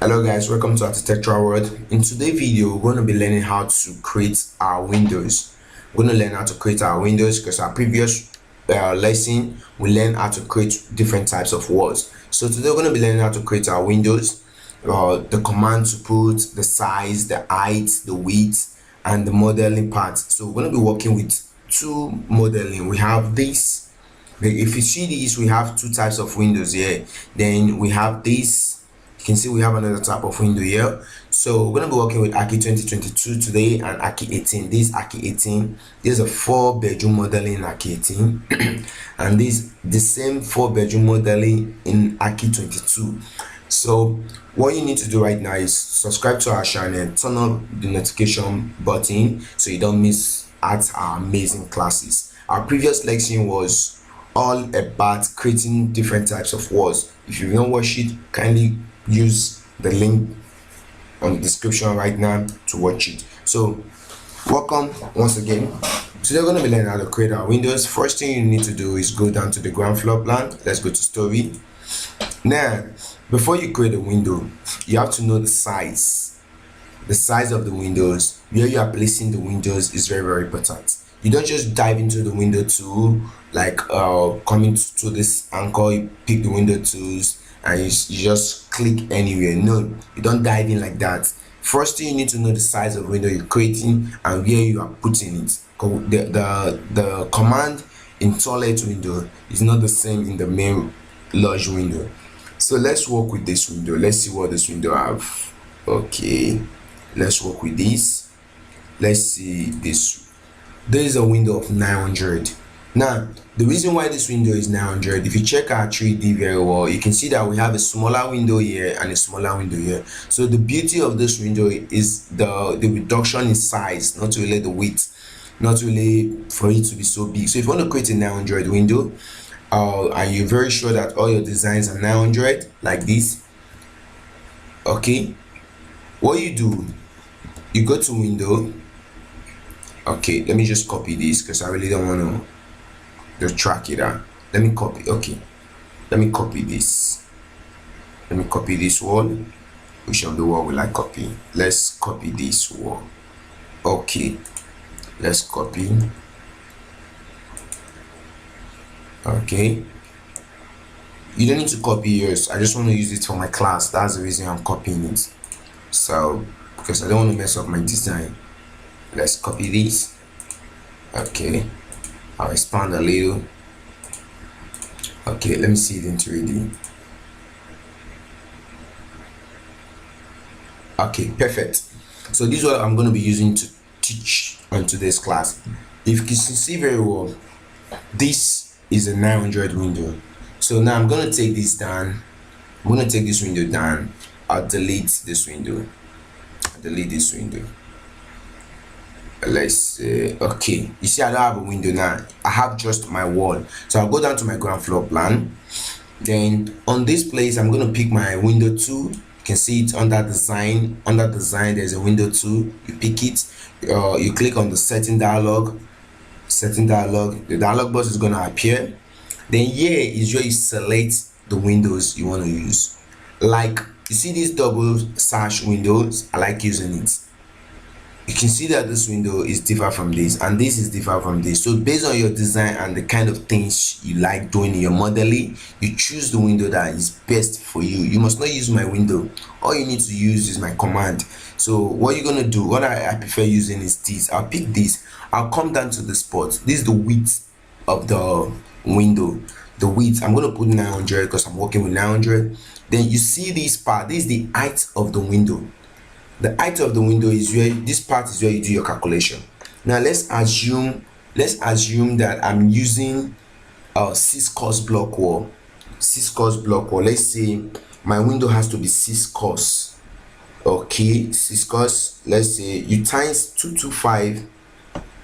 Hello guys, welcome to Architectural World. In today's video, we're going to be learning how to create our windows. We're going to learn how to create our windows because our previous lesson we learned how to create different types of walls. So today we're going to be learning how to create our windows, the command to put, the size, the height, the width, and the modeling part. So we're going to be working with two modeling. We have this. If you see these, we have two types of windows here. Then we have this. You can see we have another type of window here. So we're going to be working with Archi 2022 today and Archi 18. This Archi 18, this is a 4-bedroom modeling in Archi 18 and this the same 4-bedroom modeling in Archi 22. So what you need to do right now is subscribe to our channel, turn on the notification button so you don't miss out our amazing classes. Our previous lesson was all about creating different types of walls. If you don't watch it, kindly use the link on the description right now to watch it. So welcome once again. Today we're going to be learning how to create our windows. First thing you need to do is go down to the ground floor plan. Let's go to story. Now before you create a window, you have to know the size of the windows. Where you are placing the windows is very important. You don't just dive into the window tool like coming to this anchor, you pick the window tools and you just click anywhere. No, you don't dive in like that. First thing, you need to know the size of window you're creating and where you are putting it. The command in toilet window is not the same in the main large window. So let's work with this window. Let's see what this window have. Okay, let's work with this. Let's see this. There is a window of 900. Now the reason why this window is 900, if you check our 3D very well, you can see that we have a smaller window here and a smaller window here. So the beauty of this window is the reduction in size, not really the width, not really for it to be so big. So if you want to create a 900 window and you're very sure that all your designs are 900 like this, okay, what you do, you go to window. Okay, let me just copy this because I really don't want to just track it out. Let me copy. Okay, let me copy this. Let me copy this wall. Which of the wall will I copy? Let's copy this wall. Okay, let's copy. Okay, you don't need to copy yours. I just want to use it for my class. That's the reason I'm copying it. So because I don't want to mess up my design. Let's copy this. Okay, I'll expand a little. Okay, let me see it in 3D. Okay, perfect. So this is what I'm going to be using to teach on today's class. If you can see very well, this is a 900 window. So now I'm going to take this down. I'm going to take this window down. I'll delete this window. Delete this window. Let's say, okay, you see I don't have a window now. I have just my wall. So I'll go down to my ground floor plan. Then on this place, I'm going to pick my window tool. You can see it under design. Under design, there's a window tool. You pick it. You click on the setting dialog. The dialog box is going to appear. Then here is where you select the windows you want to use. Like you see these double sash windows, I like using it. You can see that this window is different from this and this is different from this. So based on your design and the kind of things you like doing in your modeling, you choose the window that is best for you. You must not use my window. All you need to use is my command. So what you're going to do, what I prefer using is this. I'll pick this. I'll come down to the spot. This is the width of the window. The width, I'm going to put 900 because I'm working with 900. Then you see this part. This is the height of the window. The height of the window is where this part is where you do your calculation. Now let's assume that I'm using a 6-course block wall. 6-course block wall. Let's say my window has to be 6 course. Okay, 6 course. Let's say you times 225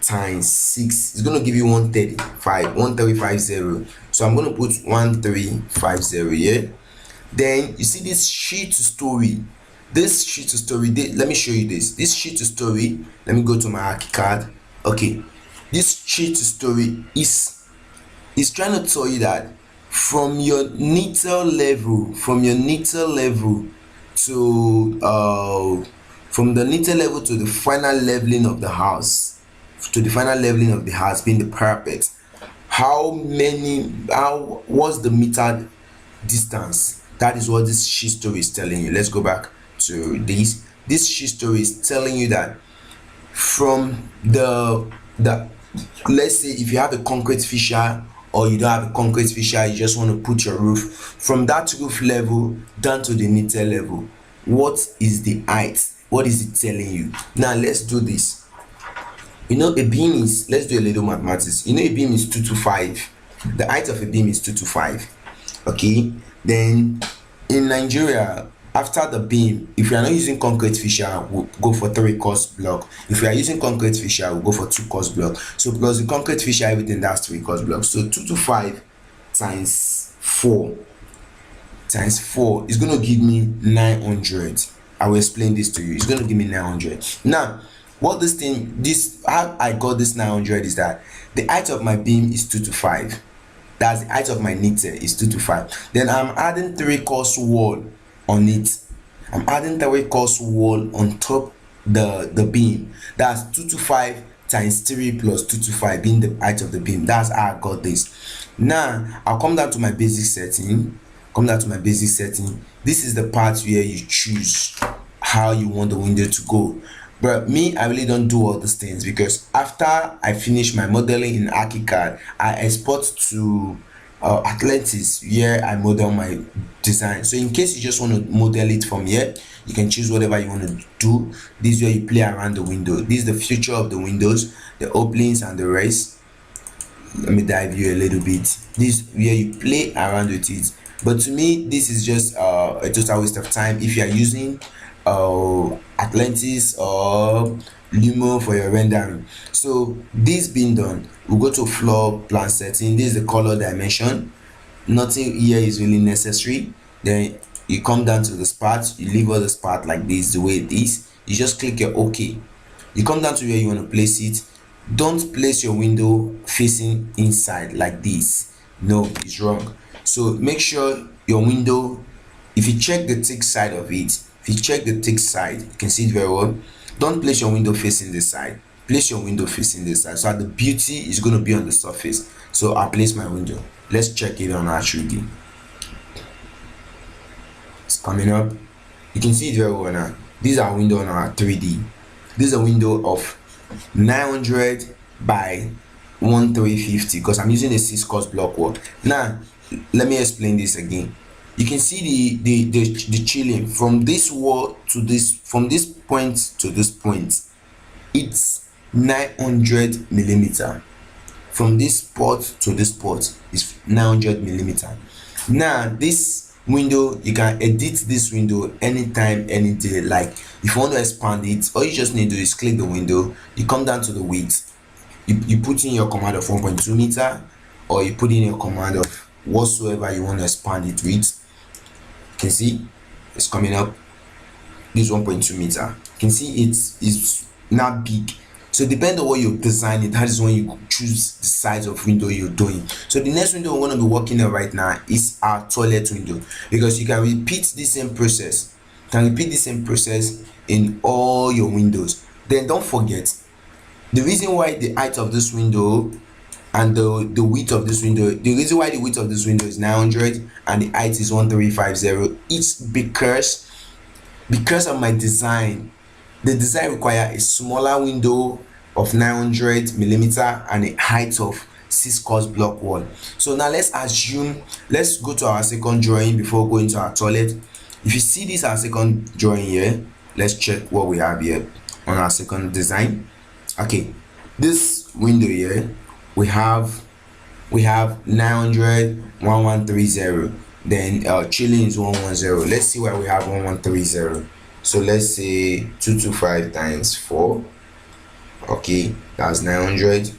times 6. It's going to give you 135.0. So I'm going to put 1350 here. Then you see this sheet to story. This sheet to story, let me show you this sheet to story. Let me go to my ArchiCad. Okay, this sheet to story is trying to tell you that from your knitted level to from the knitted level to the final leveling of the house, being the parapet, what's the meter distance? That is what this sheet story is telling you. Let's go back to this sheet story is telling you that from the let's say if you have a concrete fissure, or you don't have a concrete fissure, you just want to put your roof from that roof level down to the knitted level, what is the height? What is it telling you? Now let's do this. You know, a beam is, let's do a little mathematics. You know, a beam is 225. The height of a beam is 225. Okay, then in Nigeria, after the beam, if you are not using concrete fissure, we'll go for 3 course block. If you are using concrete fissure, we'll go for 2 course block. So plus the concrete fissure, everything, that's 3 course blocks. So 225 times 4 is going to give me 900. I will explain this to you. It's going to give me 900. Now what how I got this 900 is that the height of my beam is 225. That's the height of my knitted is 225. Then I'm adding 3 course wall on it. I'm adding 3 course wall on top the beam. That's 225 times 3 plus 225 being the height of the beam. That's how I got this. Now I'll come down to my basic setting. This is the part where you choose how you want the window to go. But me, I really don't do all these things, because after I finish my modeling in ArchiCad, I export to Atlantis, where I model my design. So in case you just want to model it from here, you can choose whatever you want to do. This is where you play around the window. This is the future of the windows, the openings and the rest. Let me dive you a little bit. This is where you play around with it. But to me, this is just a total waste of time if you are using Atlantis or Lumo for your rendering. So this being done, we'll go to floor plan setting. This is the color dimension. Nothing here is really necessary. Then you come down to the spot, you leave all the spot like this, the way it is. You just click your OK. You come down to where you want to place it. Don't place your window facing inside like this. No, it's wrong. So make sure your window, if you check the thick side of it, you can see it very well. Don't place your window facing this side. Place your window facing this side, so that the beauty is going to be on the surface. So I'll place my window. Let's check it on our 3D. It's coming up. You can see it very well now. These are window on our 3D. This is a window of 900 by 1350, because I'm using a 6 course block wall. Now let me explain this again. You can see the chilling from this wall to this, from this point to this point, it's 900 millimeter. From this spot to this spot is 900 millimeter. Now this window, you can edit this window anytime, any day. Like if you want to expand it, all you just need to do is click the window, you come down to the width, you put in your command of 1.2 meter, or you put in your command of whatsoever you want to expand it with. You can see it's coming up. This 1.2 meter. You can see it's now big. So depending on what you're designing, that is when you choose the size of window you're doing. So the next window we're going to be working on right now is our toilet window, because you can repeat the same process. In all your windows. Then don't forget, the reason why the height of this window and the width of this window, the reason why the width of this window is 900 and the height is 1350, it's because of my design. The design requires a smaller window of 900 millimeter and a height of 6 course block wall. So now let's go to our second drawing before going to our toilet. If you see this, our second drawing here, let's check what we have here on our second design. Okay, this window here, we have 900, 1130. Then chilling is 110. Let's see why we have 1130. So let's say 225 times 4. Okay, that's 900.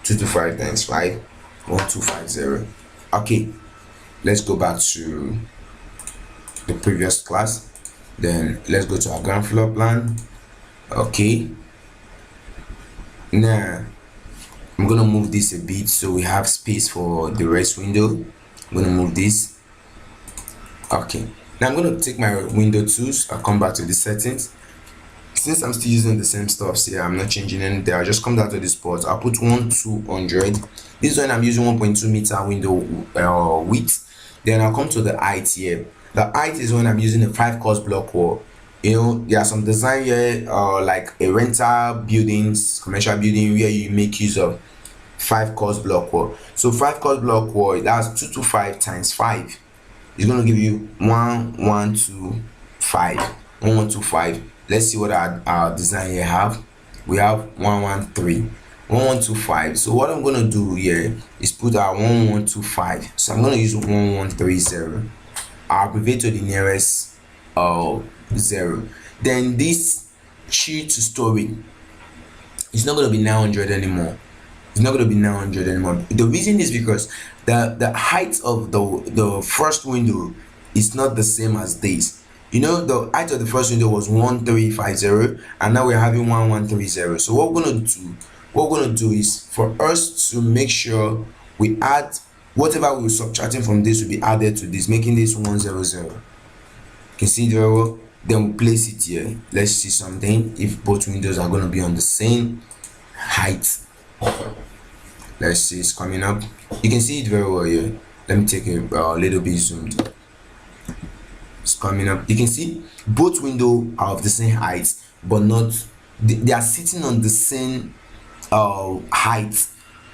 225 times 5, 1250. Okay, let's go back to the previous class. Then let's go to our ground floor plan. Okay, now I'm gonna move this a bit so we have space for the rest window. I'm gonna move this. Okay, Now I'm going to take my window tools. I'll come back to the settings. Since I'm still using the same stuff here, I'm not changing anything. I'll just come down to this port. I'll put 1200. This one I'm using 1.2 meter window width. Then I'll come to the height here. The height is when I'm using a 5-course block wall. You know, there are some design here, like a rental buildings, commercial building, where you make use of 5-course block wall. So 5-course block wall, that's 225 times 5. It's going to give you 1125. Let's see what our design here have. We have 1125. So what I'm going to do here is put our 1125. So I'm going to use 1130. I'll abbreviate to the nearest 0. Then this chi to story is not going to be 900 anymore. It's not going to be 900 anymore. The reason is because the height of the first window is not the same as this. You know, the height of the first window was 1350, and now we're having 1130. So what we're going to do is, for us to make sure we add whatever we're subtracting from this will be added to this, making this 100. You can see it very well. Then we'll place it here. Let's see something, if both windows are going to be on the same height. Let's see, it's coming up. You can see it very well here. Let me take a little bit zoomed. It's coming up. You can see both windows are of the same height, but not they are sitting on the same height,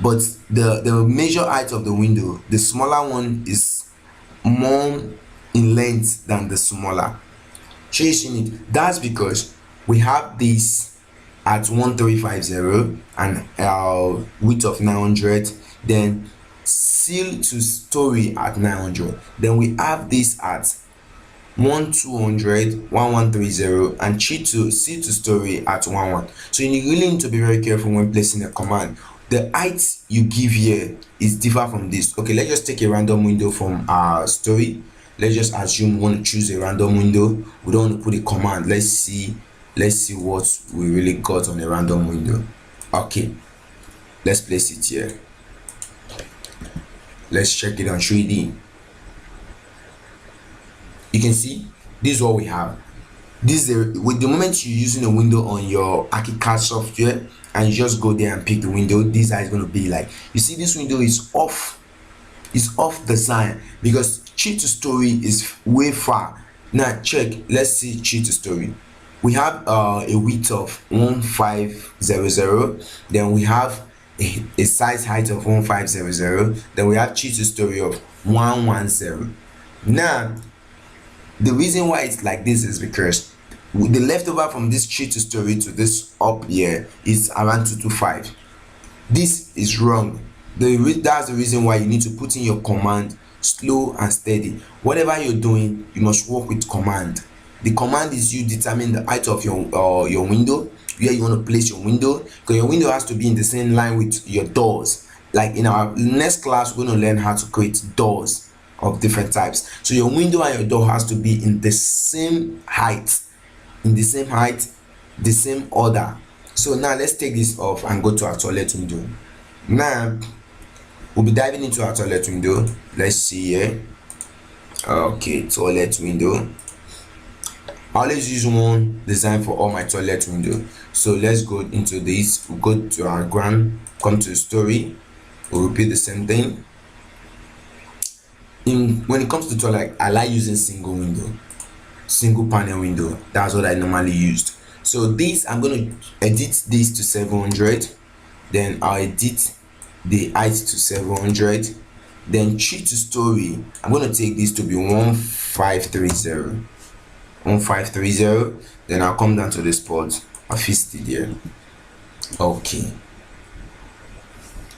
but the major height of the window, the smaller one, is more in length than the smaller. So you see it. That's because we have this at 1350 and width of 900, then seal to story at 900. Then we have this at 1200, 1130, and chi to seal to story at 11. So you really need to be very careful when placing a command. The height you give here is different from this. Okay, let's just take a random window from our story. Let's just assume we want to choose a random window. We don't want to put a command. Let's see what we really got on a random window. Okay, let's place it here. Let's check it on 3D. You can see this is what we have. This is with the moment you're using a window on your ArchiCad software and you just go there and pick the window, this is going to be like. You see, this window is off. It's off the sign because chi to story is way far. Now check. Let's see chi to story. We have a width of 1500. Then we have a size height of 1500. Then we have chi to story of 110. Now, the reason why it's like this is because the leftover from this chi to story to this up here is around 225. This is wrong. That's the reason why you need to put in your command slow and steady. Whatever you're doing, you must work with command. The command is you determine the height of your window, where you want to place your window, because your window has to be in the same line with your doors. Like in our next class, we're going to learn how to create doors of different types. So your window and your door has to be in the same height, the same order. So now let's take this off and go to our toilet window. Now we'll be diving into our toilet window. Let's see here. Okay, toilet window. I always use one design for all my toilet window. So let's go into this. We'll go to our ground, come to story. We'll repeat the same thing. When it comes to toilet, I like using single panel window. That's what I normally used. So this, I'm going to edit this to 700. Then I'll edit the height to 700. Then chi to story, I'm going to take this to be 1530. Then I'll come down to the spot. I'll fix it here. Okay,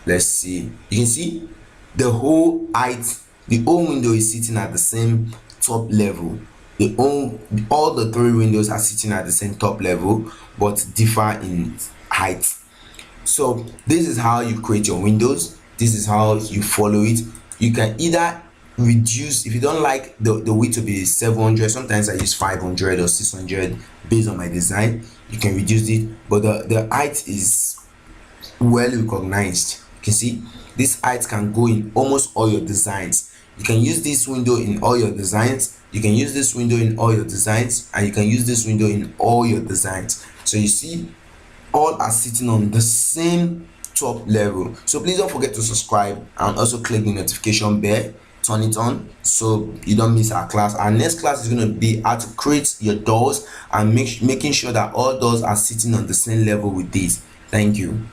let's see. You can see the whole height, the whole window is sitting at the same top level. All the three windows are sitting at the same top level, but differ in height. So this is how you create your windows. This is how you follow it. You can either reduce, if you don't like the width to be 700, sometimes I use 500 or 600 based on my design. You can reduce it, but the height is well recognized. You can see this height can go in almost all your designs. You can use this window in all your designs. You can use this window in all your designs, and you can use this window in all your designs. So you see, all are sitting on the same top level. So please don't forget to subscribe and also click the notification bell, turn it on so you don't miss our class. Our next class is going to be how to create your doors and making sure that all doors are sitting on the same level with this. Thank you.